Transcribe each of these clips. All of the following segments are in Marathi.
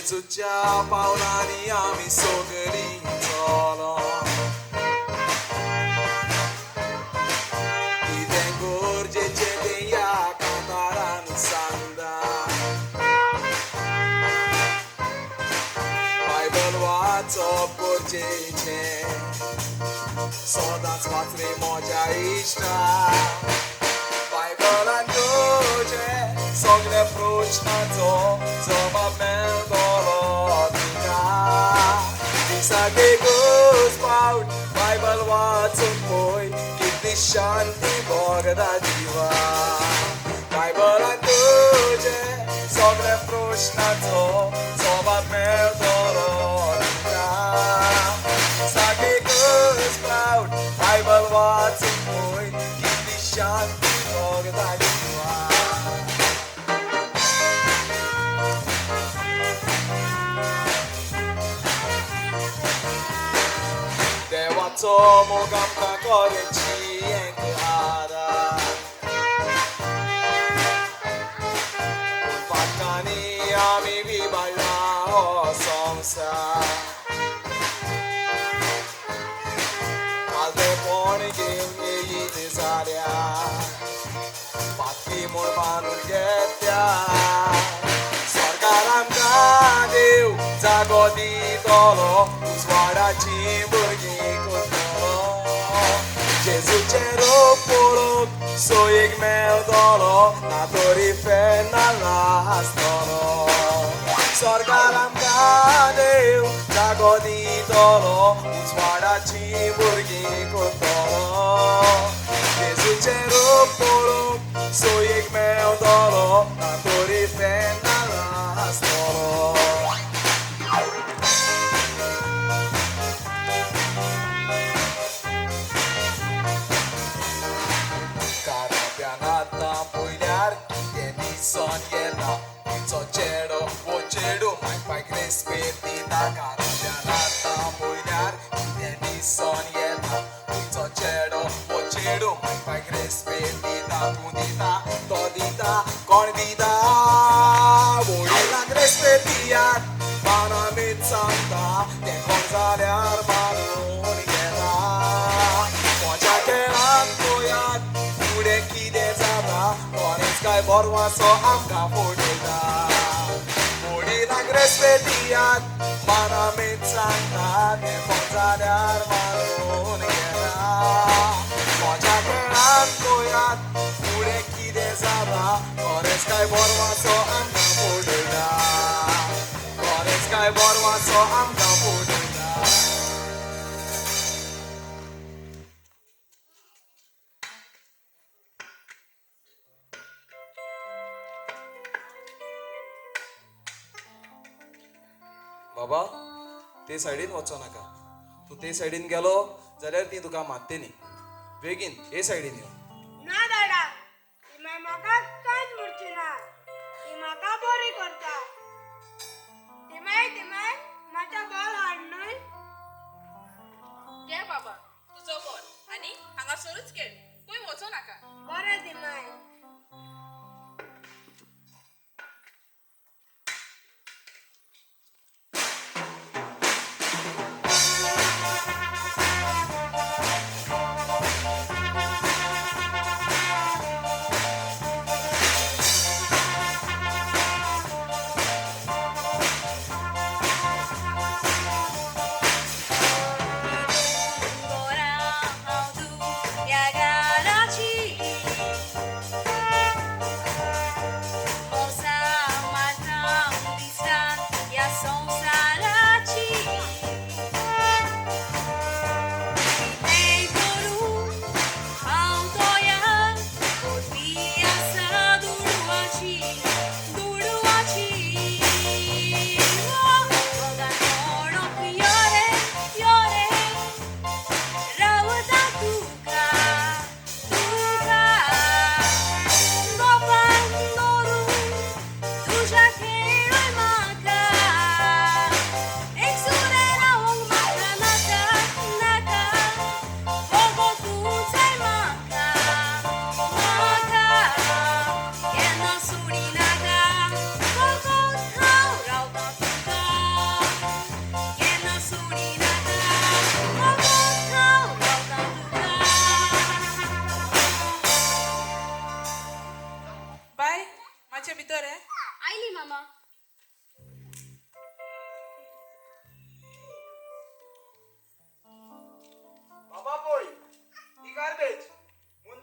जेजूच्या पावलांनी आमी सगळीं चलो कितें गरजेचें तें ह्या कांतारान सांगता बायबल वाचप गरजेचें सदांच वाचली म्हज्या इश्टा बायबलान तुजें सगळ्या प्रश्नाचो जबाब मेळटलो तुका दिसाक एकूच फावट बायबल वाचून पळय कितली शांती भोगता जिवा बायबलान तुजें सगळ्या प्रश्नाचो जबाब मेळटलो तुका दिसाक एकूच फावट बायबल वाचून पळय कितली शांती भोगता जिवा देवाचो मोग आमकां कोरेची एकहारा फाटकांनी आमी विबाळ्ळा हो संवसार कालतेपण घेवन येयीत जाल्या बातमी म्हूण मानून घेतल्या सरकार आमकां देव जागो दितलो उजवाडाची भुरगीं करतलो जेजूचें रूप पळोवंक सोयेक मेळटलो ना तरी फेन्ना नासतलो सरकार आमकां देव जागो दितलो उजवाडाची भुरगीं करतलो जेजूचें रूप पळोवंक सोयेक मेळटलो ना तरी फेन्ना नासतलो काराप्यान आतां पयल्यार कितें दिसन गेला तिचो चेडो वो चेडू मागपाक रेस्पेद दिता काराप्यान आतां पयल्यार कितें दिसन गेला तिचो चेडो वो चेडू मागपाक रेस्पेद दिता तूं दिता तो दिता कोण दिता वडिलांक रेस्पेद दियात बारामीत सांगता तें कोण जाल्यार मारून गेला म्हज्या खेळांत पळयात फुडें कितें जाता कोणेच काय बोरवाचो आमकां फोडयता वडिलांक रेस्पेद दियात बारामीत सांगता तें कोण जाल्यार मारून गेला म्हज्या खेळांत पळयात फुडें कितें जाता कोणेच काय बोरवाचो आमकां फोडयता कोणेच काय बोरवाचो आमकां फोडयता बाबा ते सायडीन वचो नाका तूं ते सायडीन गेलो जाल्यार ती तुका मारतली न्ही बेगीन हे सायडीन यो ना दादा ती माय म्हाका कांयच म्हणची ना ती म्हाका बरी करता ती माय म्हाज्या बॉल हाड न्हय घे बाबा तुजो बॉल आनी हांगासरूच खेळ खंय वचो नाका बरें ती माय Gora, how do ya ga?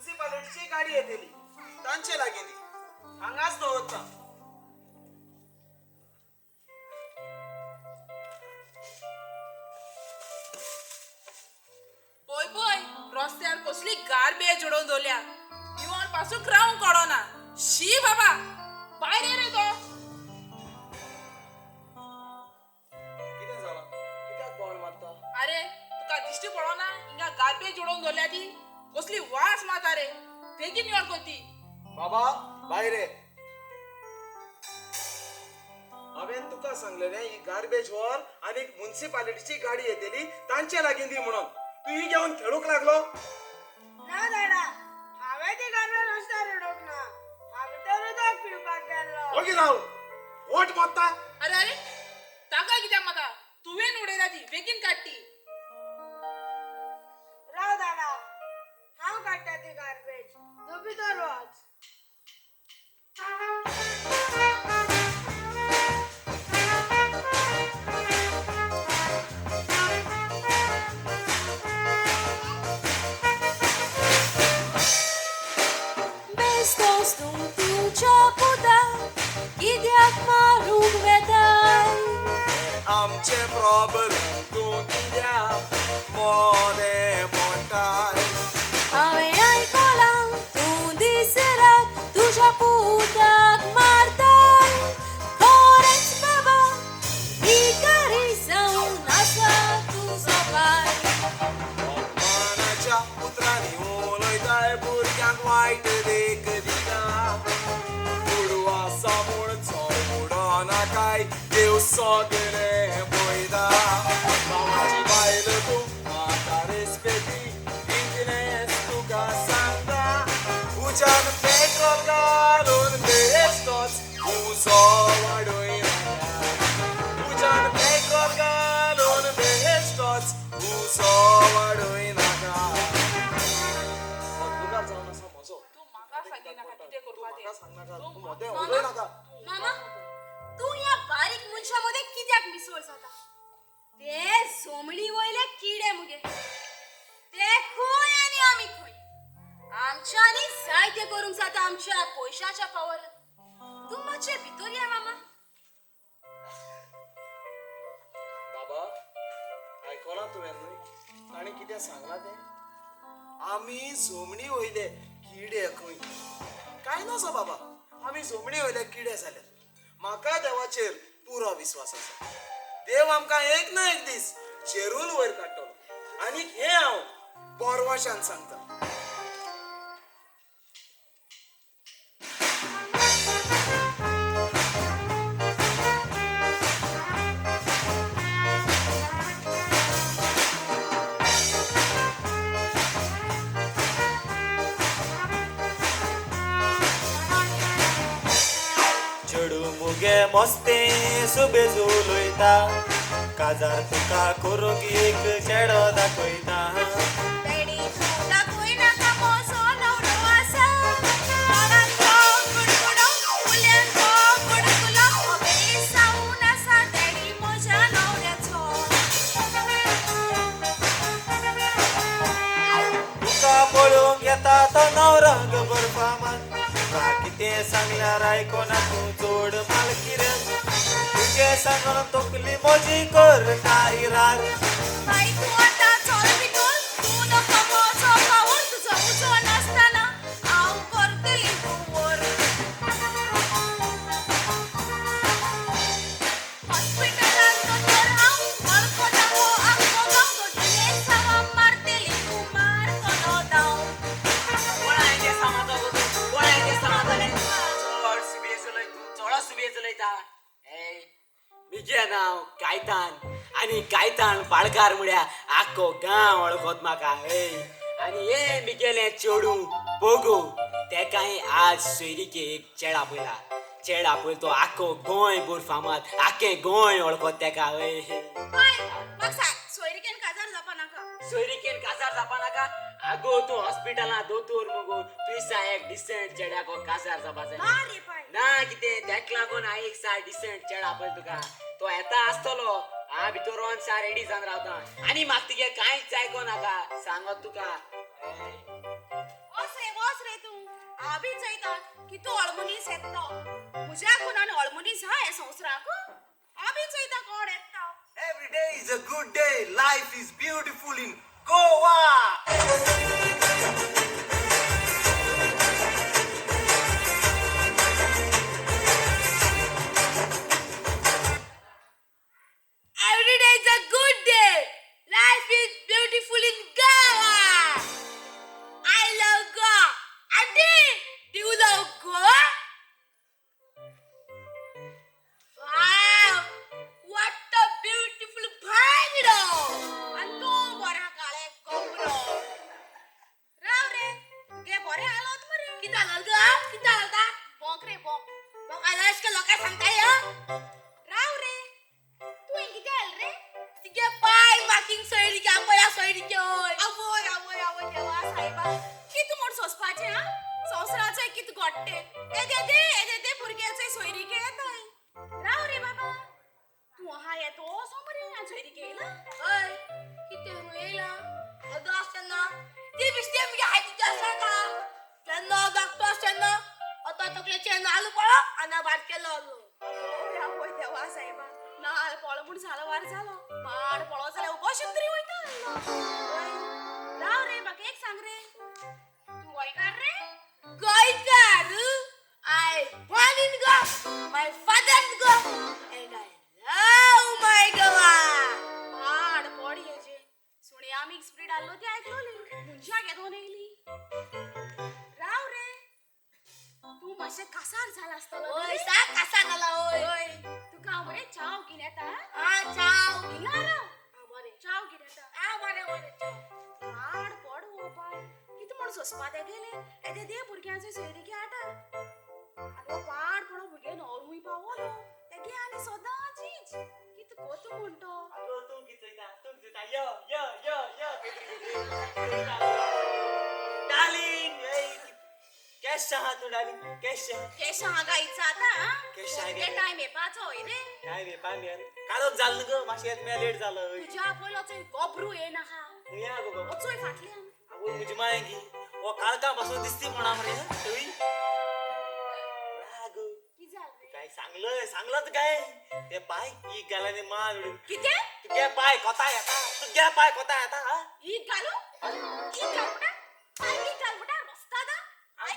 म्युन्सिपालिटीची गाडी येतली तांचे लागीं दी हांगाच दवरता. पळय पळय रस्त्यार कसली गार्बेज उडोवन दवरल्या. इवन पासून रावंक कळना. शी बाबा भायर ये रे तो. कितें जाला कित्याक बोवाळ मारता? अरे तुका दिश्टी पडना हिंगा गार्बेज उडोवन दवरल्या ती. कसली वास मारता रे. बेगीन निवळ कर ती. बाबा भायर ये. हांवें तुका सांगलेलें ही गार्बेज व्हर आनी म्युन्सिपालिटीची गाडी येतली तांचे लागीं दी म्हणून. तू ही घेवन खेळूंक लागलो. ना दादा हांवें ती गार्बेज रस्त्यार उडोवंक ना. हांवें तर उदक पिवपाक गेल्लो. ओगी राव वोट मारता. अरे अरे ताका कित्याक माता. तुवें उडयला ती. बेगीन काड ती. राव दादा हांव काडटा ती गार्बेज. तूं भितर वच. Bezdoszt तुमच्या पोटात कित्याक मारूंक वेताय. आमचे प्रॉब्लेम तूं कित्याक मोने मोठाय. हांवें आयकलां तूं दीस रात तुज्या पुताक मारताय. खरेंच बाबा ही गरी जावन आसा तुजो पाय. अपमानाच्या उतरांनी उलयताय भुरग्यांक वायट देख दिना. चेडूं आसा म्हूण चड उडोना काय देव सगळें पळयता. मामाची बायल तूं म्हाका रेस्पेदी इंजिनेस तुका सांगता. उज्यान पेट्रोल घालून बेश्टोच उजो वाडोयनाका. उज्यान पेट्रोल घालून बेश्टोच उजो वाडोयनाका. तुका जावन आसा म्हजो. तू म्हाका सांगिनाका कितें करपा तें. म्हाका सांगनाका तूं मोदें उलयनाका. मामा तू या बारीक मनशामध्ये कित्याक मिसळ जाता. ते सोमणी वयले किडे मुगे. ते खंय आनी आमी खंय. आमच्यानी जायते करूंक जाता आमच्या पयशाच्या पावरान. तू मातशें भितर या मामा. बाबा आयकलां तुवें न्हय ताणी कितें सांगलां तें. आमी जमनी वयले किडे खंय. कांय नसो बाबा आमी जमनी वयले किडे जाल्यात. म्हाका देवाचेर पुरो विश्वास आसा. देव आमकां एक ना एक दीस चेरूल वयर काडटलो. आनी हें हांव बोरवाशान सांगता. चेडू मुगे मस्ते सुबेज उलयता. काजार तुका करूंक एक चेडो दाखयता. डॅडी तू दाखयनाका म्हजो नवरो आसा. तोंडान तो कुडकुडो उल्यान तो कुडकुलो. बेस जावन आसा डॅडी म्हज्या नवऱ्याचो. तुका पळोवंक येता तो नवरो खबर फामाद. तुका कितें सांगल्यार आयकोना तूं चोड मालकी रे. तुजे सांगून तकली म्हजी करता इरार. बाई तू आतां चल भितर. तू नका म्हजो पावल तुजो उजो नासतना हांव करतली तूं वर. हॉस्पिटलांत दोतोर हांव वळखना हो आख्खो गांव. घडये सावा मारतली तूं मारतलो दाव. मिगे नाव कायतान आणि कायतान पाळकार म्हळ्या आख्खो गांव वळखत म्हाका. आणि हे मिगेले चेडू पोगू तेकाय आज सोयरीके एक चेडा पयला. चेडा पळय तो आख्खो गोंय भर फामाद. आख्खे गोंय वळखत तेका. बाय म्हाका सांग सोयरिकेन काजार जावपा नाका. सोयरीकेन काजार जावपा नाका. आगो तूं हॉस्पिटलांत दोतोर मगो तुयसा एक डिसेंट चेड्याको काजार जावपा जाय. मार रे बाय. ना कितें तेक लागून हांव एक सार डिसेंट चेडा पळय तुका. तो येता आसतलो. हांव भितर रोवन सार रेडी जावन रावता. आनी म्हाका तुगे कांयच आयको नाका सांगत तुका. असे कितू अळमनीस येतो म्हज्या कुणान अळमनीस हा हे संवसाराक आमी चोयता कोण येता Every day is a good day. Life is beautiful in Goa. Every day is a good day. Life is beautiful in Goa. I love Goa. Auntie, do you love Goa? Wow, what a beautiful bangro. And तो बरा काळे कोबरो. राव रे, तुगे बरे आलोत मरे. किता लागल ग? किता लागता? बोक रे बोक. बोक आलास के लोका सांगताय राव रे. तू किती आल रे तिगे पाय वाकिंग सोयरी के आपल्या सोयरी के होय आवय आवय आवय देवा साहेबा किती मोड सोसपाचे हा संसाराचे किती गोट्टे ए दे पुरग्याचे सोयरी के येताय राव रे बाबा तू हा येतो समोर या सोयरी के येला ओय किती रुयला अदास त्यांना ती बिस्ते मी हाय तिच्या सांगा त्यांना डॉक्टर त्यांना आता तकलेचे नाल पळा आणि बात केलं आवय देवा साहेबा नाल पळ म्हणून झालं वार झालं माड पळो झालं उपाशी तरी वयता राव रे म्हाका एक सांग रे तू गोंयकार रे गोंयकार I born in Goa my father's Goa and I love my Goa माड पड येजे सुणे आमी स्प्रीड आलो ते ऐकलोली मुंजा घेतो नेली राव रे तू मासे कासार झाला असतो ओय सा कासा झाला ओय तुका बरे चाव घेऊन येता चाव घेला ना बरे चाव घेऊन येता बरे चाव माड पड हो पाय किती म्हण सोसपा ते गेले एदे दे भुरग्यांचे सोयरी के आटा आणि पाड पडो भुरगे नवरूय पावलो ते गे आनी सदांचीच किती कोत म्हणतो तू किचयता यो यो यो यो डार्लिंग कैसा हा तू डार्लिंग कैसा केश हागायचा आता केश हागायचा. ते टाइम येपाचो होय रे काय बे पाय मेर काळोख झालं ग माशे येत मी लेट झालं तुझ्या पयलोचो गोबरू येना हा या गो गो वचोय फाटल्यान अगो मुजी मायगी ओ काळका पासून दिसती म्हणा मरे तुई रागो की झालं रे काय सांगलं काय ते पाय ई गालाने मान उडून किती तुझ्या पाय कोता येता तुझ्या पाय कोता येता हा ಈ ಕಾಲು ಈ ಕಾಲು ಬಿಡ ಮಸ್ತಾದ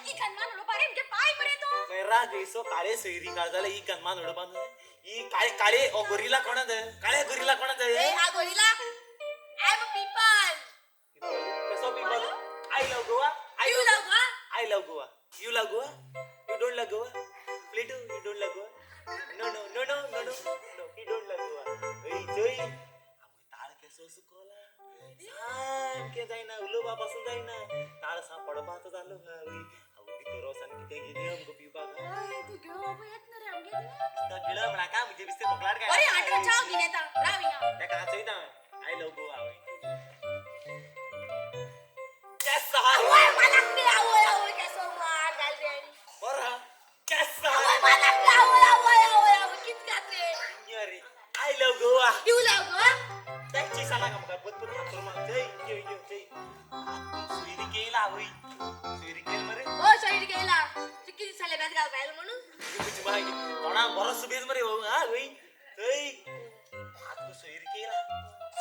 ಈ ಕಣ್ಮಾನ್ ನೋಡು ಬಾರೆ ನಿಮಗೆ ಪಾಯ್ ಬರೆದು मेरा गैसो काळे सैरी काळ झाले ई कन्मान उडो बांध ई काळे काळे ओ गोरिला कोणाद काळे गोरिला कोणाद ಏ ಆ ಗೋರಿಲಾ ಐ ಆಮ್ ಪೀಪಲ್ कसो people I love Goa you love Goa I love Goa. You love Goa? You don't love Goa? Please do. You don't love Goa? No. You don't love Goa. Hey, Joy. आपण ताळ कसं सुकवला? सारखे जाईना उलोबा पासून जाईना ताळ सा पडपाचं झालं का होई अहो ती रोसान किती गेली आमको पिवपा का ओय तू घेऊ अबे येत ना रे आमगे तर गिळा म्हणा का म्हणजे बिस्ते पकलाड काय अरे आटा चाव गिनेता राविना त्या का चोईता I love Goa होई कैसा है ओय मला की आवय कसो मार गाल रे बरं कैसा ओय है मला की आवय कित कात रे अरे I love Goa यू लव गो त्याची साला का मग पत हातून मग जय सुईरी केला होई सुईरी केल मरे ओ शहीद गेला किती साले बाद गाव बाहेर म्हणून तुझी बाई कोणा बरस सुबेज मरे हो हा होई जय हात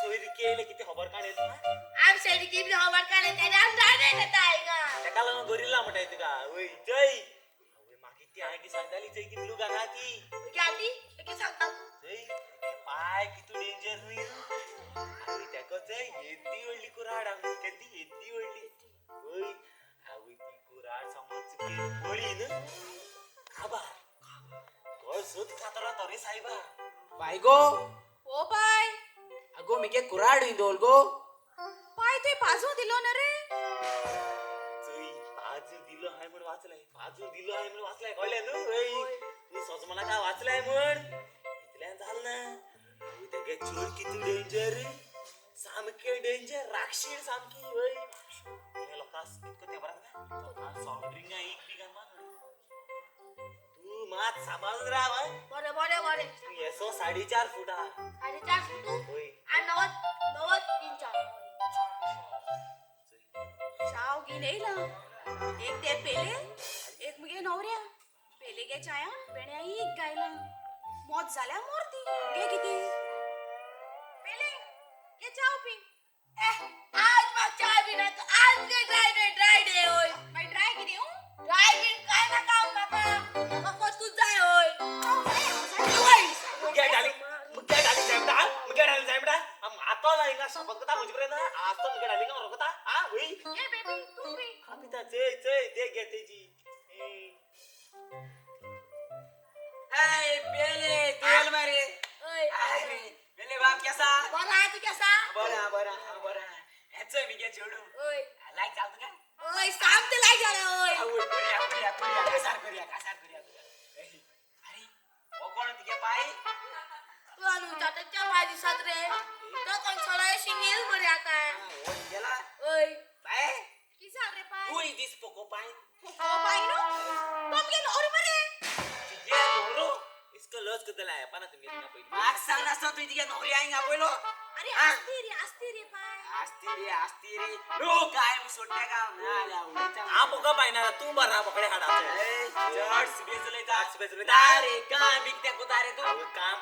सुईरी केले किती खबर काढेल आम शहीद की भी हवर काढे त्याने आम जाणे देता आहे का त्याला मग गोरिल्ला म्हटायचं का होई जय होय मागे ती आहे की सांगताली जय की ब्लू गाना ती गांधी की सांगता जय पाय किती डेंजर होईल आणि त्याकच येती वळली कुराड आम्ही कधी येती वळली होय हवी ती कुराड समोर चुकी वळी न खाबा कोण सुत खातरा तरी साहेबा बायगो ओ पाय अगो मिके कुराड इंदोल गो पाय ते पाजू दिलो ना रे जय बाजू दिलो हाय म्हणून वाचलाय बाजू दिलो हाय म्हणून वाचलाय कळले ना होय तू सोच मला काय वाचलाय म्हण इतल्या झाल ना होय त्या काय चोर किती डेंजर सामके डेंजर राक्षीण सामकी होय हे लोकांस इतकं ते बरं सॉफ्ट ड्रिंक एक बिगान मान तू मात सांभाळून राहा हं. बरे बरे बरे तू येसो 4.5 फुटा आणि त्या सुटू होय आणि 90 इंचा शाव की नाही ला एक ते पेले एक मुगे नवऱ्या पेले गे चाया बेण्या एक गायला मोत झाल्या मोरती गे किती पेले ये चाव पी आज मग चाय पिना तो आज के ड्राय डे होय मैं ड्राय किती हूं ड्राय बिन काय ना काम बाबा मग तू जाय होय मुगे डाली जायमडा हम आता लाईना सबक कथा मुझे ना आज तो मुगे डाली का रोकता हां वही ये बेबी तू पी अभी ता जय दे घेते जी हाय पेले तेल मारे ओय अरे पेले बाप कैसा बरा आहे तू कसा बरा ह्याचं मी घे छोडू ओय लाईक चालतो का ओय सांग ते लाग झालं ओय आवड पुऱ्या कसार करूया अरे ओ कोण तिके पाय तू अनु चाटच्या भाजी सात्रे तो कंसोला शिंगेल बरे आता ओ गेला ओय बाय की सांग रे पाय Who is this poco पाय हो पाय नो तुम के नोर बरे ये नोरो इसको लॉस कर दिला है पाना तुम्ही ना पहिली मार्क्स सांग असतो तू तिके नोकरी आएगा पहिलो अरे आस्ती रे पाय आस्ती रे नो काय मग सोडते का ना आल्या उडीचा आ पोका पाहिना तू बरा पकडे हाडा चर्च बेचले दारे काम बिकते को दारे तू काम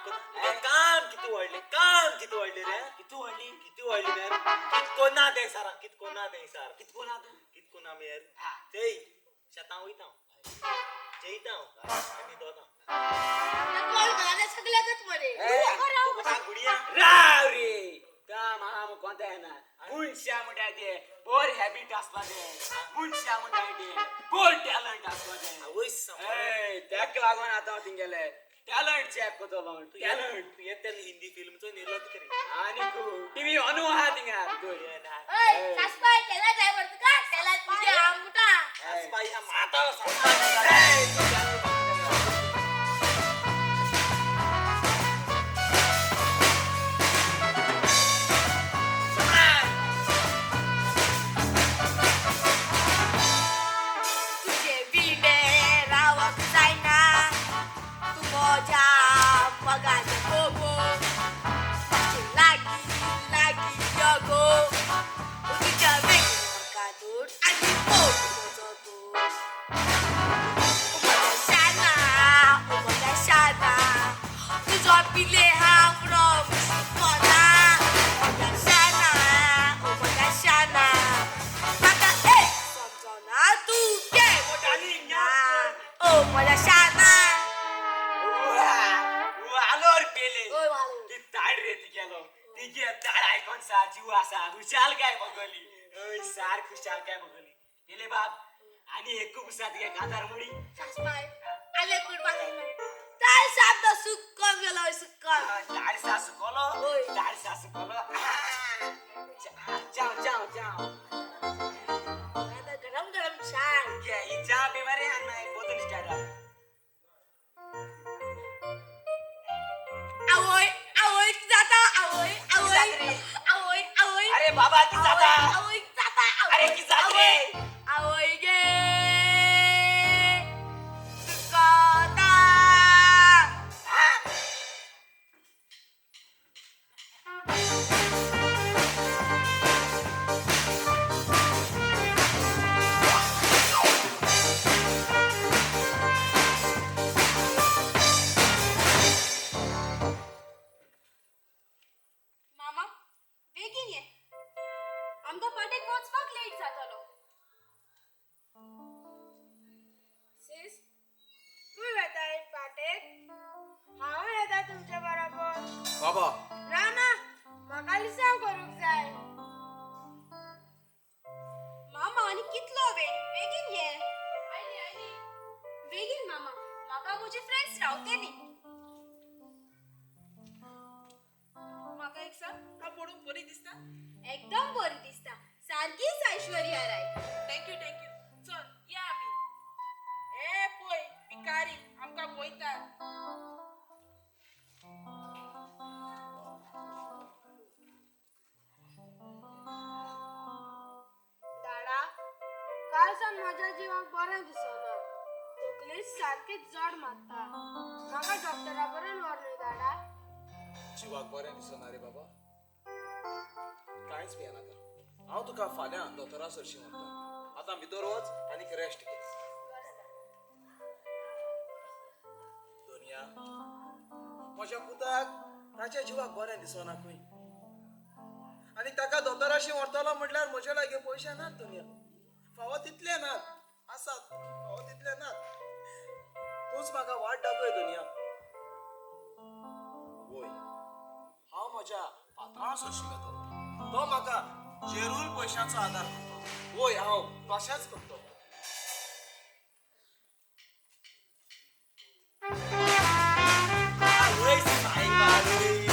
किती वाढले रे किती वाढली यार कितको ना दे सारा कितको ना तू कितको ना मेर ते शता होईता जेईता आणि दोता कोण गाणे सगळ्यातच मरे तू कसा गुडिया राव रे त्या माम कोणता आहे ना मुंशा मुंडा दे बोर हॅबिट असला दे मुंशा मुंडा दे बोर टॅलेंट असला दे ओय सम ए त्याक लागून आता तिंगेले टॅलेंट चेक करतो टॅलेंट तू येते हिंदी फिल्मचं निर्लज करी आणि टीव्ही अनु हा तिंगा ओय सासपाय केला जाय बरं का त्याला तुझे आमटा पाई हा माता तुझे बिडे रावक जायना तू मोजा पगाने बोबो लागी योगो तुझ्या वेगळी कादूर आणि पोट मोजतो उमदा शाना तुझा पिले हा फ्रॉम कोना उमदा शाना माका समजना तू के ओ मला शाना आलोर पेले ओय वालो ती ताड रे ती गेलो ती गे ताड आयकॉन सा जीव असा हुशाल काय बघली ओय सार खुशाल काय बघली पेले बाप आणि एक कुसात गे कादार मुडी सासपाय आले कुड पाहिजे काय शब्द सुक्क गेलो सुक्क दाड सासू कोलो ओय. दाड सासू कोलो जाओ आता गरम छान ये इजा बेमारे अन्ना बोतल स्टार्ट आवय जाता आवय अरे बाबा की जाता आवय जाता अरे की जात रे आवय गे सुकाता मामा बेगीन ये आमका पाटेक वचपाक लेट जातलो सिस तू येताय पाटेक हांव येता तुमच्या बरोबर बाबा ना म्हाका लिसाव करूंक जाय मामा आणि कितलो वेळ बेगीन ये बेगीन मामा म्हाका म्हजे फ्रेंड्स रावतेली म्हाका एक सांग का पडून बरी दिसता एकदम बरी दिसता सारखीच ऐश्वर्या राय थँक्यू चल या आम्ही ए पोय भिकारी आमका पळयतात दाडा काल सान माझ्या जीवाक बरें दिसना तकलीच सारखी जड मारता म्हाका डॉक्टरा बरें व्हर दाडा जिवाक बरें दिसना रे बाबा कांयच भियेनाका हांव तुका फाल्यां दोतोरा सरशी म्हणटा आतां भितर वच आनी रेस्ट घे म्हज्या पुताक ताच्या जिवाक बरें दिसना खंय आनी ताका दोतोराशी व्हरतलो म्हटल्यार म्हजे लागी पयशे नात दुनिया फावो तितले नात आसात फावो तितले नात तूच म्हाका वाट दाखय दुनिया वय हांव म्हज्या पात्रांव सोडशी घेतलो तो म्हाका जेरूल पयशांचो आदार करतो वय हांव तशेंच करतो आवय सायबाई.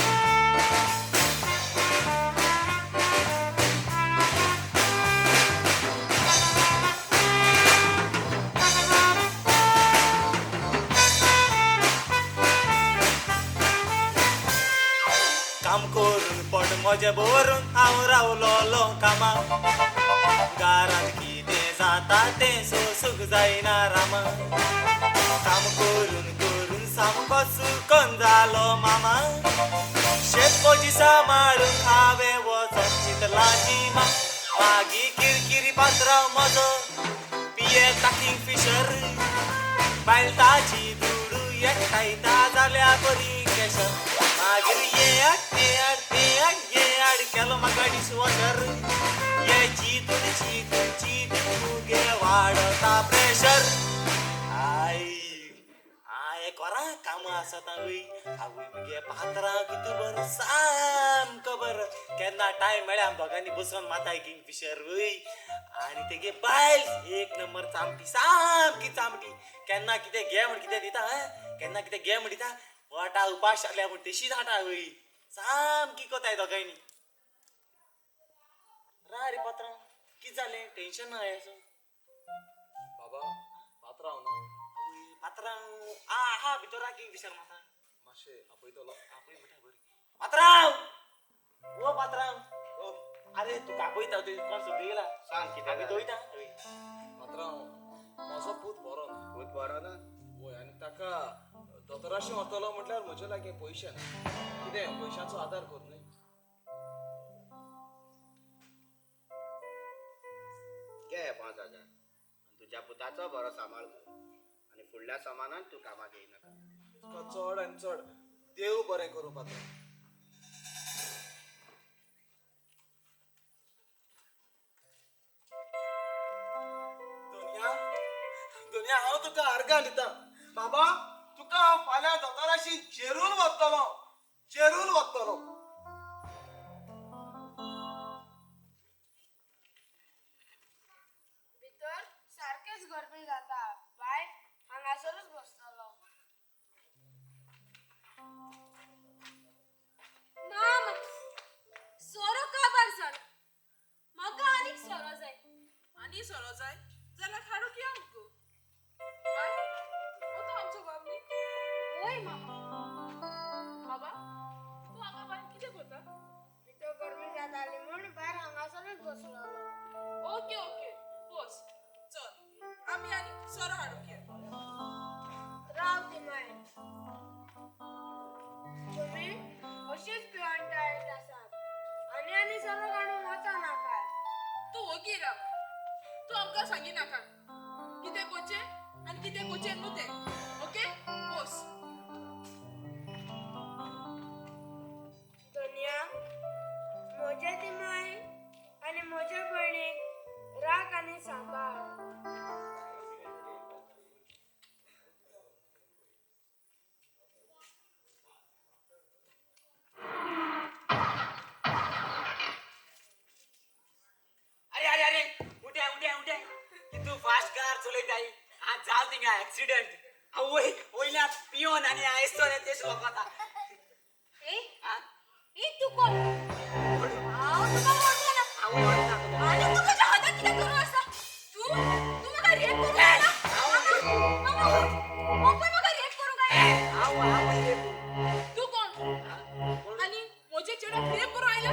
काम करून पण म्हजे भरून हांव रावलोलो कामाक घरांत कितें जाता तें सोसूंक जायना रामा काम करून करून सामको चुकोन जालो मामा शेतकोजी सांबाळून हांवें वचोन चिंतलां जिमा मागीर किरकिरी पात्रांव म्हजो पियेता किंगफिशर बायलताची दुडू एकठायता जाल्या बरी केशर मागीर ये आड केलो म्हाका डिशवॉशर ये चितून चितून चितून मुगे वाडता प्रेशर आय आय कोरा कामां आसात आवय आवय मुगे पात्रांव कितू बरें सामको बरें केन्ना टायम मेळ्या आमी दोगांनी बसून माताय किंगफिशर वय आनी तेगे बायल एक नंबर चामटी सामकी चामटी केन्ना कितें घे म्हण कितें दिता केन्ना कितें घे म्हण दिता वाटा उपास आसल्या म्हण तशीच हाटा वय सामकी कोताय दोगांयनी रा रे पात्रांव कितें जालें टेन्शन ना हें बाबा पात्रांव ना आवय पात्रांव हा भितर रा किंगफिशर म्हाका मातशें आपयतलो आपय बेटा बरी पात्रांव ओ पात्रांव ओ अरे तू कापयता तू कोण सुद्दां येयला सांग कितें आमी दोयता पात्रांव म्हजो पूत बरो ना भूत बरो ना वय आनी ताका दोतोराशी व्हरतलो म्हटल्यार म्हजे लागीं पयशे ना कितें पयशांचो आदार कर न्हय घे 5,000 आनी तुज्या पुताचो बरो सांबाळ कर आनी फुडल्या समानान तूं कामाक येयनाका तुका चड आनी चड देव बरें करूं पात्रांव दुनिया दुनिया हांव तुका आर्गां दिता बाबा तुका हांव फाल्यां दोतोराशी जेरून वतलो भितर सारकेच गरमी जाता भायर हांगासरूच बसतलो मामा सोरो काबार जाला म्हाका आनीक सोरो जाय आनी सोरो जाय जाल्यार हाडूंक या मुगो बाय हो तो आमचो बाब न्ही ओय मामा बाबा तूं हांगा बाय कितें करता भितर गरमी जाताली म्हूण भायर हांगासरूच बसलोलो ओके ओके बस चल आमी आनी सोरो हाडूंक या राव ती माय तुम्ही अशीच पिवंटाळीत आसात आनी सगळं काढून वचना काय तूं ओगी राव तूं आमकां सांगी नाका कितें कोचे आनी कितें कोचे न्हू तें ओके बस दुनिया म्हजे ती माय आनी म्हजे भयणीक राख आनी सांबाळ अरे अरे अरे उठ्या उठ्या उठ्या कितू फास्ट कार चलयताय आज जाल थिंगा ऍक्सिडेंट आवय वयल्या पियोन आनी आयस्तो तेच लोकांता ए हा ए तू कोण हांव तुका वळखलो ना आवय वळखना आनी तू म्हज्या हाताक कितें करूं आसा तू म्हाका रेप करूं आयला मामा ओपन म्हाका रेप करूं काय आवय रे तू कोण आनी म्हजे चेड्याक रेप करूं आयला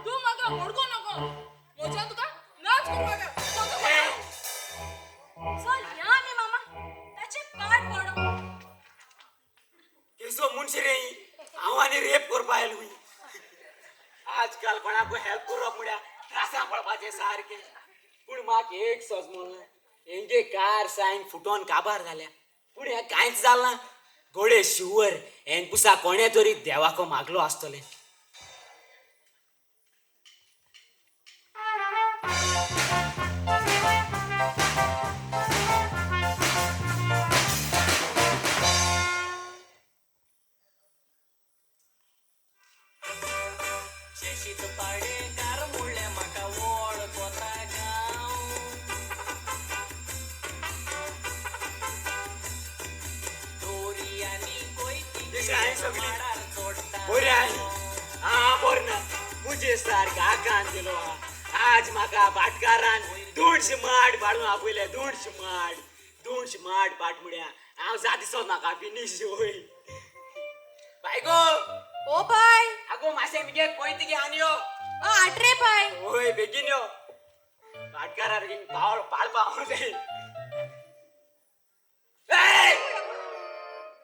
तू म्हाका मोडको नको म्हज्या तुका नाच करूं नाका चल या आमी मामा ताचे पाड पडो केसो मुनशी रे हांव आनी रेप करपा आयलो आजकाल कोणाक हेल्प करप म्हळ्यार त्रासां पडपाचें सारकें पूण म्हाका एक समजलें हेंगे कार सायन फुटोन काबार जाल्या पूण हें कांयच जालें ना गोडे शुवर हेन पुसा कोणे तरी देवाको मागलो आसतले शेशीत पाडेकार मुळे म्हाका वळखता गांव दोरी आनी कोयती माडार चोडटा मुझे सारखा आकांत गेलो आज म्हाका भाटकारान 200 माड पाडून आपयले 200 माड पाट म्हळ्या हांव जा दिसत म्हाका फिनिश होय बायगो ओ बाय आगो मासे मिगे कोयती गे आनियो आटरे बाय होय बेगीन यो भाटकारार घेऊन पाळपा जाय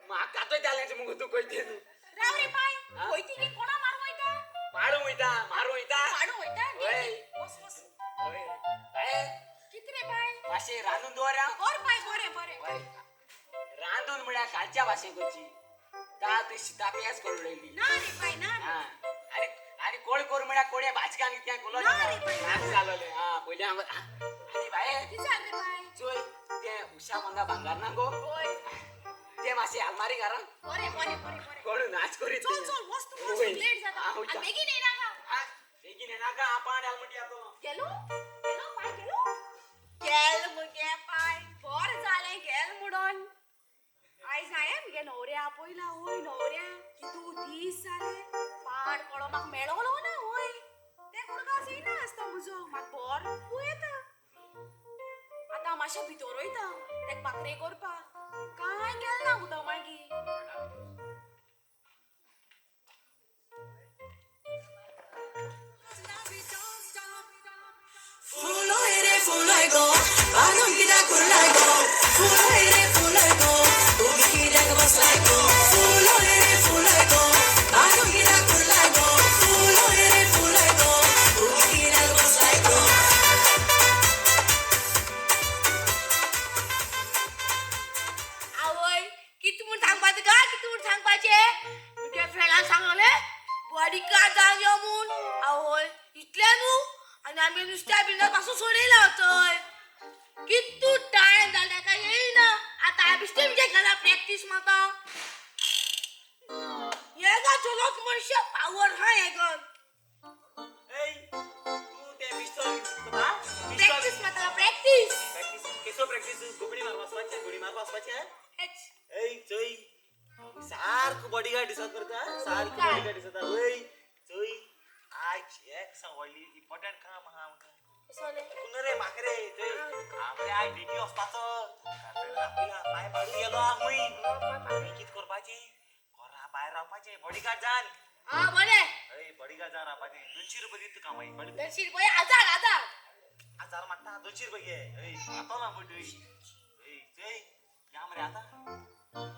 म्हाका तो जाल्याचे मुगो तू कोयते राव रे बाय होयती की कोणा मारू वयता मारू वयता पाडू वयता होय. बस बस होय बाय कित रे बाय मासे रांदून दवरा बर बाय बरे रांदून म्हळ्यार कालच्या भाशेन करची ता तू सीतापियाच करून राहिली ना रे बाय ना हा आणि कोळ करू म्हळ्यार कोळे भाजकान इतक्या कोलो ना रे बाय, ना. नाक चालवले हा पहिले आणि बाय कित सांग रे बाय चोय ते उषा मंगा भांगार ना गो होय ते मासे अलमारी घरा बरे कोण नाच करीत चल वस्तू होय. लेट जाता हा, होय. आणि बेगीन ये ना हा, बेगीन ये नाका आपण आलमटी येतो गेलो पाय गेल मुगे पाय बर जाले गेल मुडोन आयज हांवें मुगे न्हवऱ्या आपयला होय न्हवऱ्या कितू दीस जाले पाड पडो म्हाका मेळवलो ना होय ते कुडकास येयना आसता म्हजो म्हाका भरपूर येता आतां मातशें भितर वयता तेका भाकरी करपाक कांय गेल ना उदक मागीर आवय किती म्हूण सांगपाचें का किती म्हूण सांगपाचें तुज्या फ्रेंडान सांगले बॉडी कार्ड जावन यो म्हूण आवय इतलें न्हू आनी आमी नुस्त्या बिंदास पासून सोडयला थंय कितू टायम जाले काय येयना आतां हांव बिश्टें म्हणजे घाला प्रॅक्टीस म्हाका हे गा चलोच मनशा पावर हा हे गन तू ते पिस्तॉल हा प्रॅक्टीस म्हाका प्रॅक्टीस केसो प्रॅक्टिस गोबडी मारपाचे गोडी मारपाचे हेच ऐ चोई सारखं बॉडीगार्ड दिसत करता सारखं बॉडीगार्ड दिसत वय चोई आज एक सांगली इम्पॉर्टंट काम हा सोले पुन्हा रे माकरे चोई आमरे आज ड्युटी वचपाचो आपला पाय पाडून गेलो आम्ही कित करपाची घरा भायर रावपाचे बॉडीगार्ड जान हा बरे ऐ बॉडीगार्ड जान रावपाचे 200 रुपये दित तुका माई बॉडी 200 रुपये हजार हजार मागता 200 रुपये घे ऐ आता ना बडू ऐ चोई या मरे आता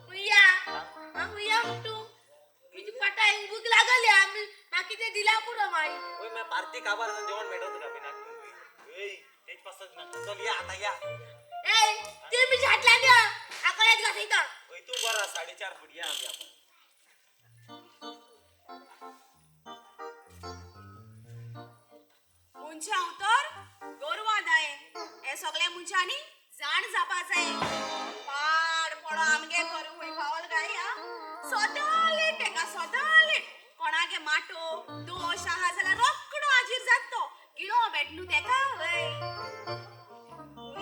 हुया तू किती पटा भूक लागली आम्ही बाकी ते दिला पुढं माई ओय मैं पार्टी काबार जेवण भेटत का बिना ए तेज पासून ना चल या आता या ए ते मी झाटला द्या आकड्यात घासायचा ओय तू बरा 4.5 फूट या आम्ही आपण मुंच्या उतर गोरवा दाय हे सगळे मुंच्यानी जाण जापा जाय पाड पडो आमगे करू होय पावल गाय सदाले टेका सदाले कोणागे माटो दोष आहा जाल्यार रोकडो हाजीर जातो गिळो भेटलू तेका वय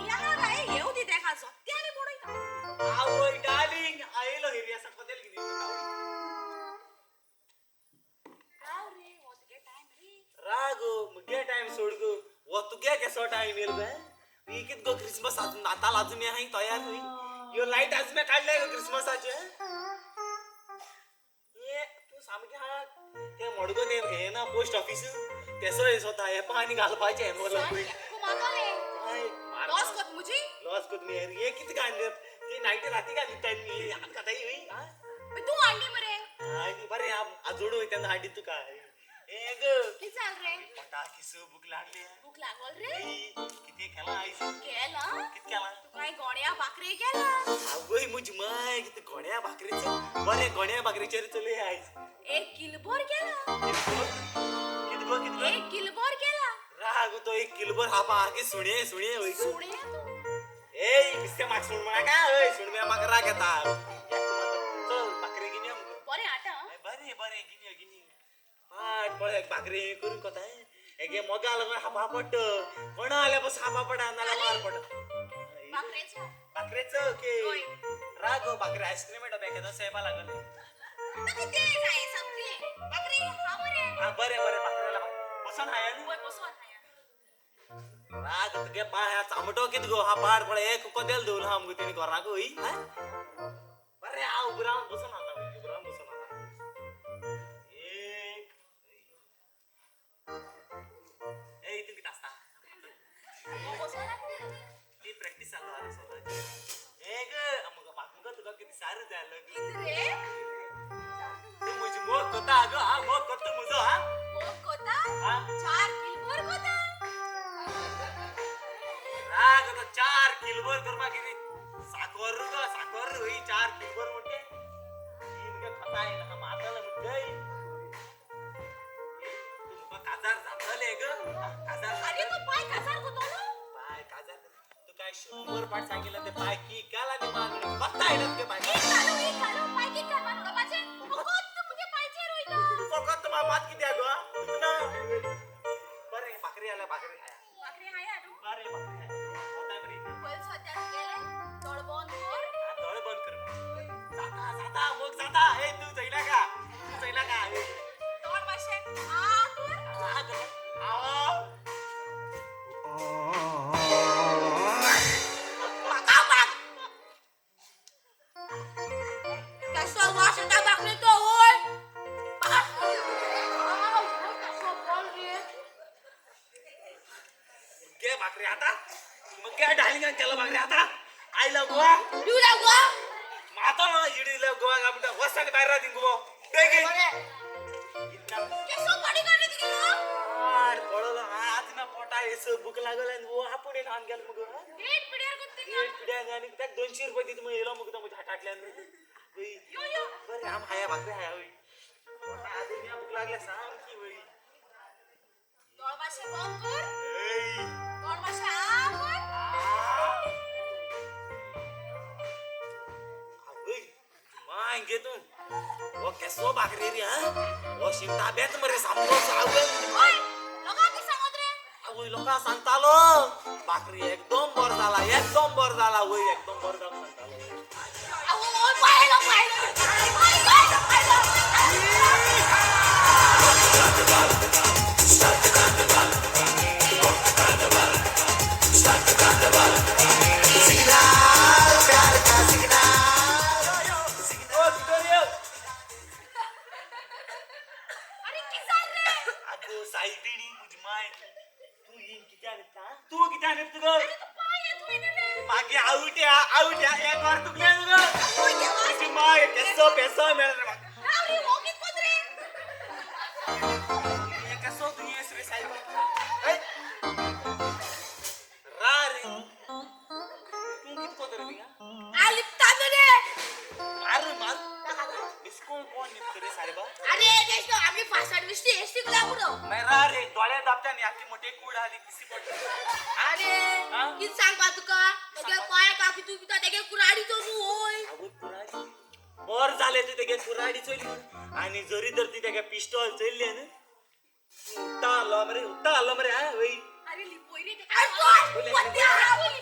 या गाय येऊ दी तेका सत्याने पडयता आवय डार्लिंग आयलो हिरी असा बदल किती राव रे ओतगे टाइम रे रागो मुगे टाइम सोड गो वो तुगे केसो टाइम येल बे वी कित गो क्रिसमस आज नाताल आज मी हाय तयार होई यो लाइट आज मी काढले गो क्रिसमसाचे ये तू सामके हा ते मडगो ने हे ना पोस्ट ऑफिस तेसो हे स्वतः हे पाणी घालपाचे मला कुमाताले लॉस कत मुजी लॉस कत मी ये कित काढले ती नाईट राती घाली त्यांनी आता ताई होई हा तू अंडी मरे आणि बरे आ जोडू त्यांना हाडी तू काय ए ग किती चाल रे पटा किस भूक लागली आहे. भूक लागल रे ए, किती केला आईस केला किती केला तू काय गोड्या भाकरी केला आवय मुझ माय किती घोड्या भाकरीचं बरे घोड्या भाकरीचे चले आईस एक किलभर केला किती बघ किती एक किलभर केला राग तो एक किलोभर हा बाकी सुणे सुणे होई ग. सोडे तू ए किस्से माग सुण म्हणा का ओय सुण मी माग राग येता चल भाकरी घेऊन या मग. बरे आटा ए, बरे बरे गिनी गिनी पाट पळ एक भाकरी करून कोता एक मोगा लागून हापा पट कोण आल्यापासून हापा पडा नाला मार पड भाकरेच्या भाकरेचं के होय. राग भाकरी आईस्क्रीम डब्या घेता सेवा लागल आता किती काय संपले भाकरी हा बरे हा बरे बरे भाकरीला बसन हाय ना वय बसवा हाया राग तुगे पाया चामटो कित गो हा पाड पड एक को देल देऊन हम गुतीनी करा गो ही बरे आ उबराम बसन आता उबराम बसन आता एक ए इथून किती असता बसवा लागते ती प्रॅक्टिस आला आले स्वतःची एक मग बाकी तुका किती सारं झालं किती रे तू मुझे मोक कोता गो हा मोक कोत मुझो हा हो कोता हा 4 किलभर कोता राग तो 4 किलोभर करपा किती साखर ग साखर होई 4 किलोभर मोठे तीन के खाता आहे ना माताला म्हणतय तुका काजार जातले ग काजार अरे तो पाय कसा होतो ना पाय काजार तू काय शंभर पाठ सांगितलं ते पाय की काला ते मागणे पत्ता आहे ना ते पाय एक कालो पाय की काय मारू बाजे कोत मुझे पायचे रोईला फकत मा बात किती आहे गो ना बरे भाकरी आला भाकरी खाया भाकरी हाया तू बरे भाकरी खाया होता बरी पळ सध्या गेले तोड बंद कर डोळे बंद कर जाता जाता मग जाता ए तू जाईना का तोड भाषे आ कर आओ कसं वासता भाकरी तो होय गे भाकरी आता मग काय डालिंग केलं भाकरी आता आई लगवा तू लागवा माता इडी लगवा गामटा वसाने बाहेर दिन गो बेगे कसं पाणी काढली ती आड पडलो आज ना पोटा एस भूक लागल आणि वो आपण एक आण गेल मग एक पिढीवर कुत्ते एक पिढ्या आणि त्या 200 रुपये दित मग येलो मग तो टाकल्यान बरे आम हाया भाकरी हाया होई आज मी भूक लागल्या सांग की होई तोड भाषे बंद कर ए तोड भाषे आ कर मांगे तू वो कैसो भाकरी रे हा वो शिंता बेत मरे सामो सावं ओय लोका की सांगत रे आवय लोका सांगतालो भाकरी एकदम बर झाला वय एकदम बर झाला सांगतालो आओ ओय पाहिलं ओ विक्टोरिया अरे किसा रे अगो साईबिणी मुझ माय तू येईन किती आणता तू किती आणत ग अरे तू पाय येत होय रे मागे आउट्या एक बार तुकले ग ओय देवा मुझ माय पैसा मिळाला रे अरे हो की कोण रे ये कसो तू येस रे साईब रारे तू किती कोतर बिगा आली तांदू रे मार इसको कोण निघतो रे साहेबा अरे देश तो आम्ही फासाड विष्टी एसटी कुला पुढं मेरा रे डोळ्या दाबतानी आखी मोठी कूड आली दिसी पडली अरे हा? किती सांग बा तुका तुझ्या पाय काकी तू पिता तेगे कुराडी तो तू होय अगो कुराडी बोर झाले तू तेगे कुराडी चोली आणि जरी तर ती तेगे पिस्टॉल चोलले ना उठा आलो मरे हा वई अरे लिपोई रे ते काय बोल पत्त्या हा बोली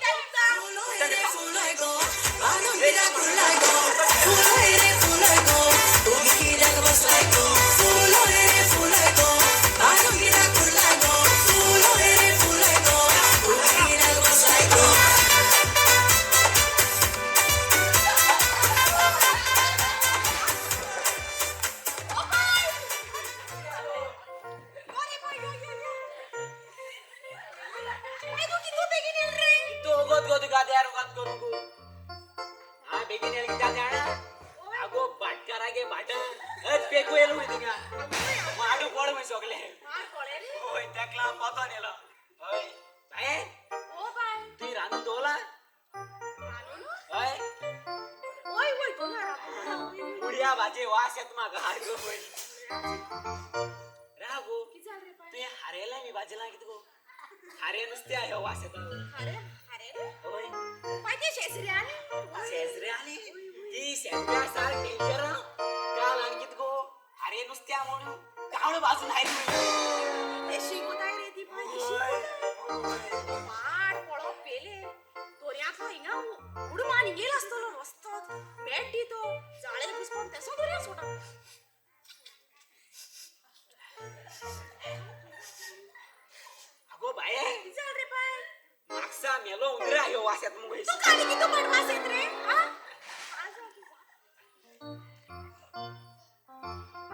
तो गोद गोद गादे यार उगात करू गो हा बेगिन यार किती जाणा अगो बाट करागे बाट पेको येलो होती का माडू पड मी सगळे कोतो नेला हय बाये ओ बाय तू रांदून दवला हय ओय ओय दोना उडिया भाजी वास येत म्हाका हायगो पळय रागो की जाल रे बाय तू हारेला मी भाजीला कित गो हारे नुसते ह्यो वास येता अरे अरे होय बाय ते शेसरी आले शेजरे आली ती शेजऱ्या सार डेंजर काल आणि कित गो हारे नुसत्या म्हणून कावळ भाजून हायली ते शिगोताय रे ती बाय पाट पळो पेले दोऱ्यात हायना उडमान गेला असतो रस्तात मेटी तो जाळे घुसपण तसो दोऱ्या सोडा अगो बाये की जाल रे बाय मागसा मेलो उंदरा ह्यो वास येत मग तू काली की तो बडवास येत रे हा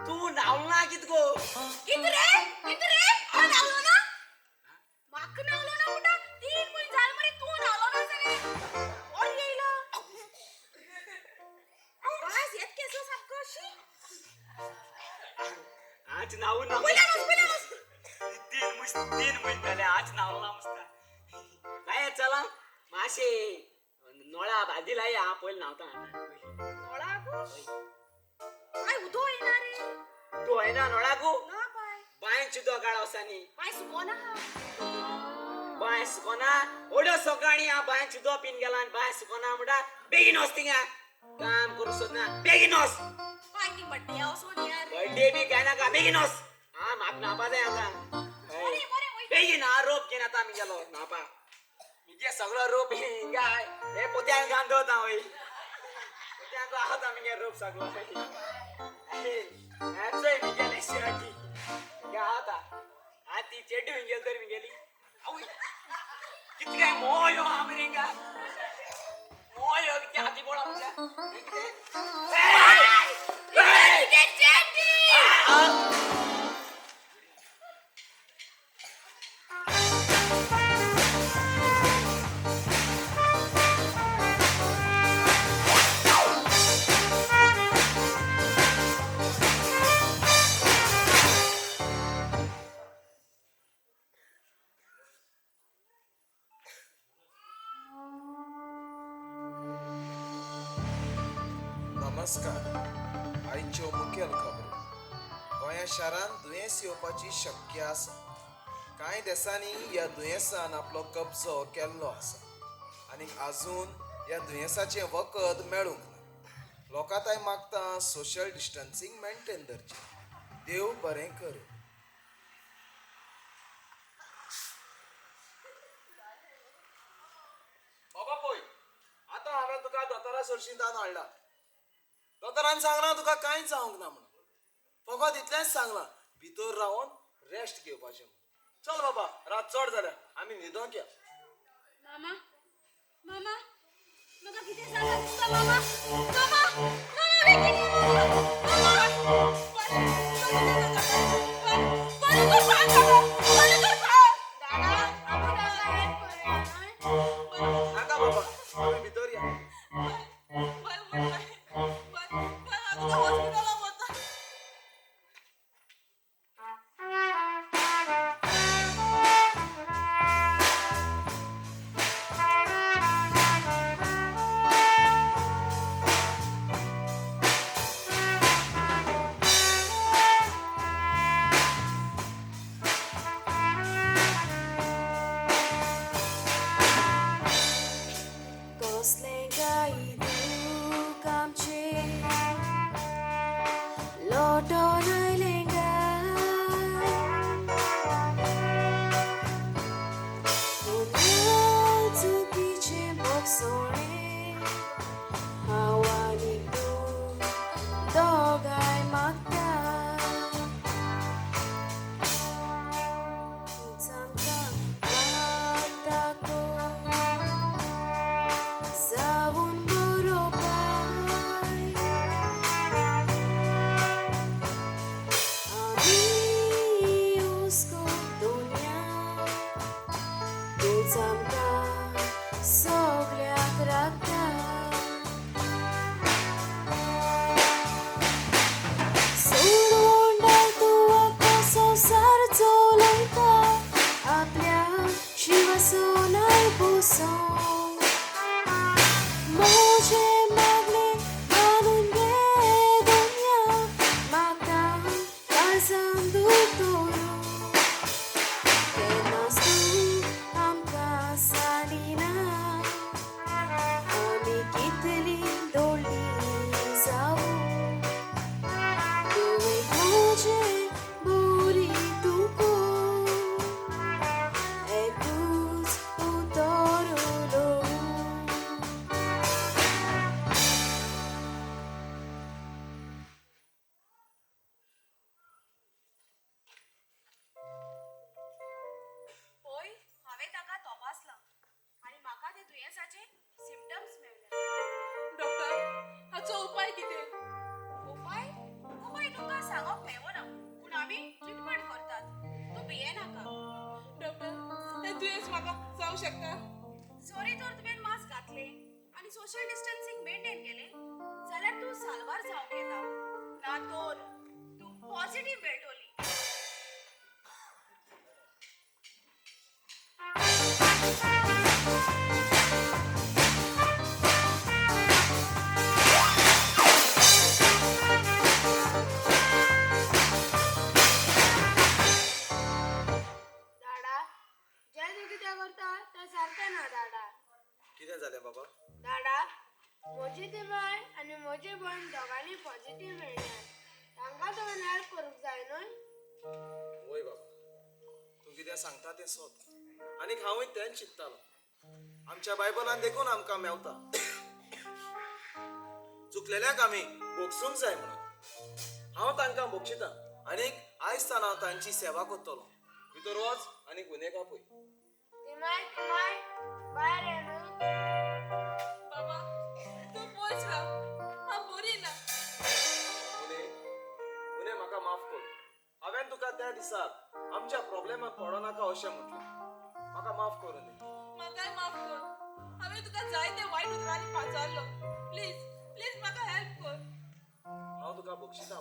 तू नावला कित गो कित रे हा नावलो ना माक नावलो ना मोठा 3 पॉइंट झाल मरे तू नावलो ना सरे और येईला वास येत केसो सारखो शी आज नाव ना बोलानस तीन महिने झाले आज नावला मस्त काय चला माशे नोळा भाजीला या पहिले नावता नोळा गो काय उदो येणार रे तू आहे ना नोळा गो ना बाय बाय चितो काळ असानी बाय सुकोना बाय सुकोना ओडो सकाळी हा बाय चितो पिन गेला आणि बाय सुकोना म्हणा बेगीन वस्ती का काम करू सोना बेगीन वस बाय ती बड्डे असो यार बर्थडे बी काय ना का बेगीन वस हा माग नापा जाय आता बरे बरे बेगीन हा रोप घेऊन आता मी गेलो नापा मी जे सगळं रोप गाय हे पोत्यान गांधो होता होय पोत्यान राहत आम्ही गे रोप सगळं ह्याचंय मी गेले शिराची क्या होता हा ती चेटी होऊन गेल तर मी गेली आवई किती काय मोयो आमरेंगा मोयो किती हाती बोळा नमस्कार आयच्यो मुखेल खबरो गोंया शारांत दुयेंस येवपाची शक्य आसा कांय देशांनी ह्या दुयेंसान आपलो कब्जो केल्लो आसा आनी आजून ह्या दुयेंसाचें वखद मेळूंक ना लोकांताय मागता सोशल डिस्टन्सिंग मेंटेन करचें देव बरें करूं बाबा पळय आतां हांवें तुका दोतोरा सरशींतान हाडला दोतोरान सांगलां तुका कांयच जावंक ना म्हणून फकत इतलेंच सांगलां भितर रावन रेस्ट घेवपाचें म्हणून चल बाबा रात चड जाल्या आमी न्हिदोंक या मामा मामा मगा किती सांगा दिसता मामा मामा मामा नाका बाबा आमी भितर या कसलें काय दूख आमचें लोटोन आयलें काय चुकीचें बोगसोणें हांव आनी तूं दोगांय मागता आमकां मागता जाऊन बरोबर म्हाका जाऊ शकता जरी तर तुवें मास्क घातले आणि सोशल डिस्टन्सिंग मेंटेन केले जाल्यार तू साल्वार जावंक येता ना तर तू पॉझिटिव्ह मेळटली दाडा जे तू कितें करता तें सारकें ना दाडा कितें जालें बाबा दाडा म्हजी ती बाय आनी म्हजी भयण दोगांनी पॉझिटिव्ह मेळ्ळ्यात तांकां तुवें हेल्प करूंक जाय न्हय वय बाबा तू कितें सांगता तें सोद आनी हांवूय तेंच चिंततालो आमच्या बायबलान देखून आमकां मेवता चुकलेल्याक आमी बोगसूंक जाय म्हणून हांव तांकां बोगशितां आनीक आयज सावन हांव तांची सेवा करतलो भितर वच आनी गुन्हे कापय ती माय भायर ये न्हय बाबा तू पळयच हांव बरी ना गुन्हे म्हाका माफ कर हांवें तुका त्या दिसाक आमच्या प्रॉब्लेमाक पडो नाका अशें म्हटलें म्हाका माफ करून दी म्हाकाय माफ कर हांवें तुका जायते वायट उतरांनी पाचारलो प्लीज प्लीज म्हाका हेल्प कर हांव तुका बक्षिता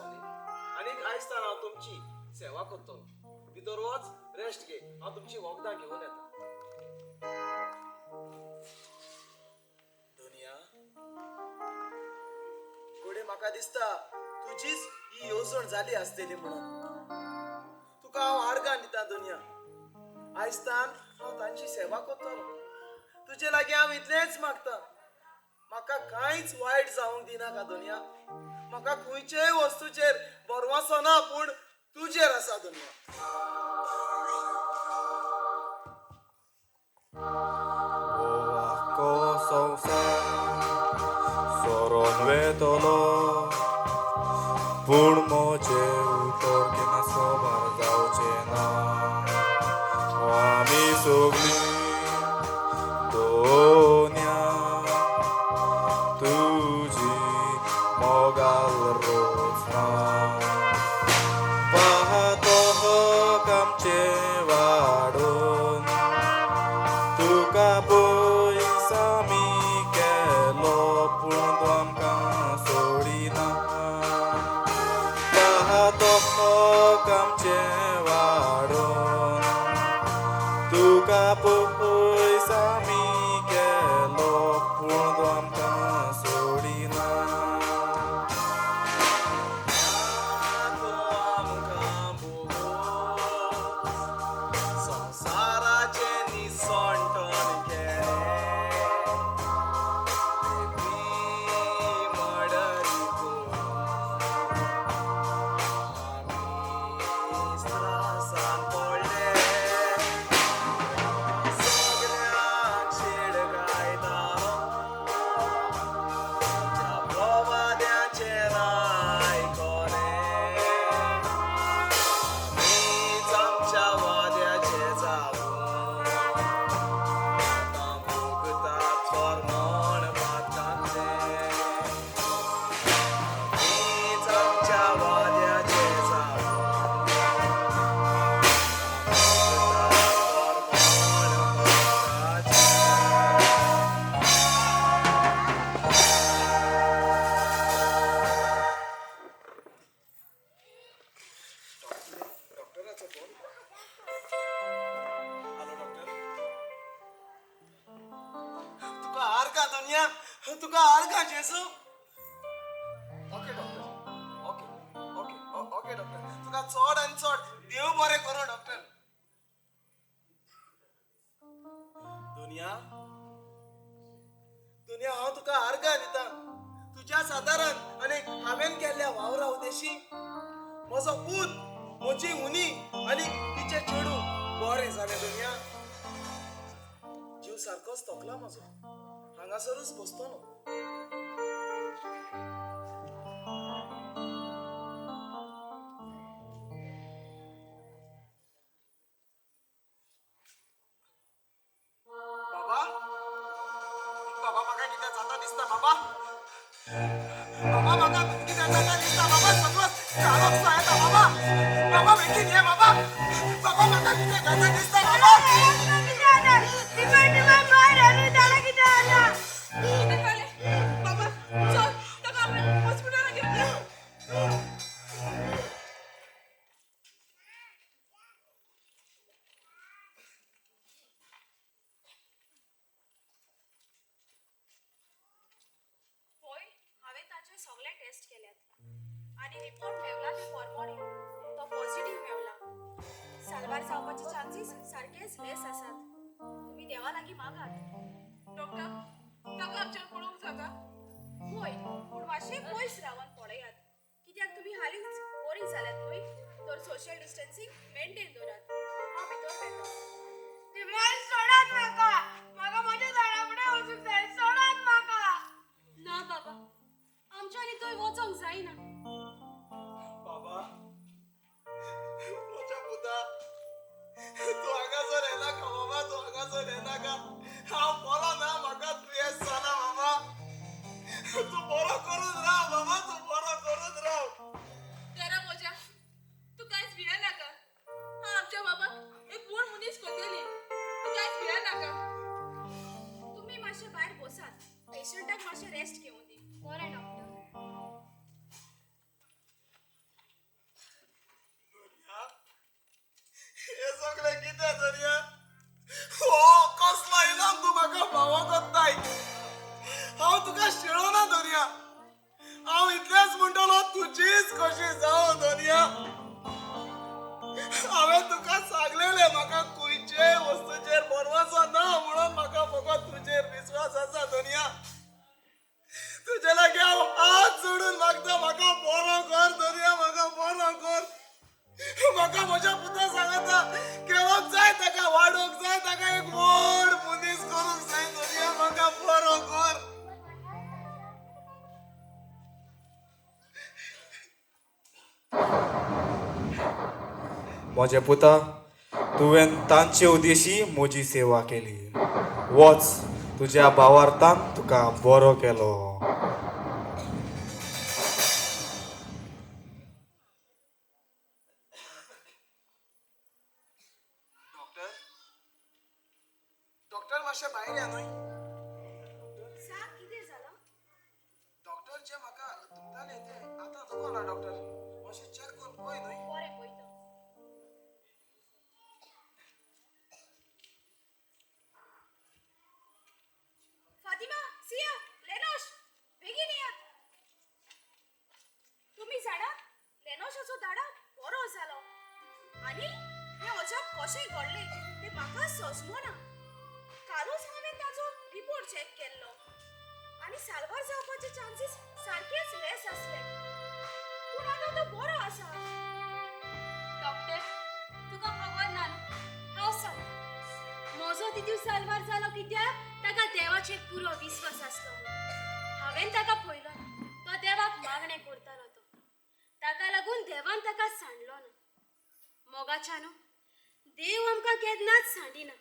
आनीक आयज सावन हांव तुमची सेवा करतलो भितर वच रेस्ट घे हांव तुमची वखदां घेवन येता दुनिया घोडे म्हाका दिसता तुजीच ही येवजण जाली आसतली म्हणून तुका हांव आर्गां दिता दुनिया आयज तान हांव तांची सेवा करतलो तुजे लागीं हांव इतलेंच मागता म्हाका कांयच वायट जावंक दिनाका दुनिया म्हाका खंयचेय वस्तूचेर भरवंसो ना पूण तुजेर आसा दुनिया आख्खो संवसार सोरोन वेतलो पूण मोचे उतर केन्ना सोबार जावचे ना आमी सगळीं दोन्या तुजी मोगाल रोजना पाहतो आमचे वाडून तुका पयस आमी केलो पूण तूं आमकां सोडिना पाहतो आमचे वाडून तुका पयस आमी केलो पूण तूं आमकां सोडिना संसाराचे निसंटन केले मडरी आमी त्रासान पडले सगळ्याक शेड गायतालो त्या प्रवाद्याचे आयकले मीच आमच्या वाद्याचे जावून आतां भोगतात फर्मोण बातकांचे मीच आमच्या वाद्याचे जावून भोगतात फर्मोण डॉक्टराचो फोन हॅलो डॉक्टर तुका आर्गा दुनिया तुका आर्गा जेसू okay doctor okay okay okay doctor तुका चड आनी चड देव बरें करूं डॉक्टर दुनिया दुनिया हांव तुका आर्गा दिता तुज्या सादारण आनी हांवें केल्ल्या वावरा उदेशी म्हजो पूत म्हजी उनी आनी तिचे चेडू बरें जालें दुनिया जीव सारकोच तोकला म्हजो हांगासरूच बसतलो बाबा बाबा म्हाका कितें जाता दिसता बाबा बाबा म्हाका कितें जाता दिसता बाबा सगळो काळोखसो येता बाबा बाबा बेगीन ये बाबा बाबा म्हाका कितें जाता दिसता बाबा टेस्ट केल्यात आणि रिपोर्ट मेवला ते पोरमोणे तो पॉझिटिव्ह मेवला. साल्वार जावपाचे चान्सेस सारकेच लेस आसात. तुम्ही देवा लागीं मागात. डॉक्टर ताका आमच्यावर पळोवंक जाता. होय, पूण मातशें पयस रावन पळयात. कित्याक तुम्ही हालींच बरी जाल्यात न्हय, तर सोशल डिस्टन्सिंग मेंटेन दवरात. हांव भितर वेता. तिमाय सोडात म्हाका. म्हाका माझ्या झाडा फुडें वचूंक जाय. सोडात म्हाका. ना बाबा, आमच्यानी थंय वचोंक जायना. बाबा माझ्या पुता तू हांगासर येना का बाबा? तू हांगासर येना का? हांव बरो ना. म्हाका दुयेंस जाला बाबा. तू बरो करून राव बाबा. तू बरो करून राव. तेरा मोजा तू कांयच भियें नाका. हांव आमच्या बाबाक एक व्हड मनीस कोतेली. तू कांयच भियें नाका. तुम्ही मातशे भायर बसात. पेशंटाक मातशे रेस्ट घेवून दी. बरें डॉक्टर. हे सगळें कितें दर्या? हो कसलो इनाम तू म्हाका फावो कोत्ताय? हांव तुका शिळोना दर्या. हांव इतलेंच म्हणटलो तुजीच कशी जावं दर्या. हांवें तुका सांगलेलें म्हाका खंयचेय वस्तूचेर भरवंसो ना म्हणून. म्हाका फकत तुजेर विश्वास आसा दर्या. तुजे लागीं हांव हात जोडून मागता. म्हाका बरो कर दर्या. म्हाका बरो कर. म्हाका म्हज्या पुता सांगता केळोंक जाय ताका. वाडोवंक जाय ताका. एक व्हड मनीस करूंक जाय दर्या. म्हाका बरो कर. म्हजे पुता, तुवें तांचे उद्देशी म्हजी सेवा केली. वच, तुज्या भावार्थान तुका बरो केलो. डॉक्टर डॉक्टर मातशें भायर या न्हय. सांग कितें जालां? डॉक्टर जे म्हाका दुखताले ते आतां नको ना डॉक्टर. मातशें चॅक करून पळय न्हय. बरें पळयता. फातिमा, सिया, लेनोश, बेगीन येयात. तुम्ही जाणा, लेनोशाचो दाडा बरो जालो. आनी हे अजाप कशें घडले ते म्हाका समजना. कालूच हांवें ताचो रिपोर्ट चॅक केल्लो आनी साल्वार जावपाचे चान्सीस सारकेच लेस आसले. पूण आतां तो बरो आसा. डॉक्टर, तुका खबर ना हांव सांग. म्हजो तितून साल्वार जालो कित्याक ताका देवाचेर पुरो विश्वास आसलो. हांवें ताका पळयलो ना. तो देवाक मागणें करतालो तो. ताका लागून देवान ताका सांडलो ना. मोगाच्यानो देव आमकां केन्नाच सांडिना.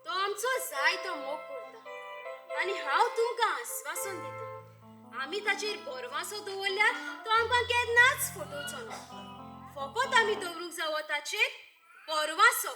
तो आमचो जाय तो मोग करता. आनी हांव तुमकां आस्वासन दिता, आमी ताचेर भरवंसो दवरल्यार तो आमकां केन्नाच फटोवचो ना. फकत आमी दवरूंक जावो ताचेर भरवंसो.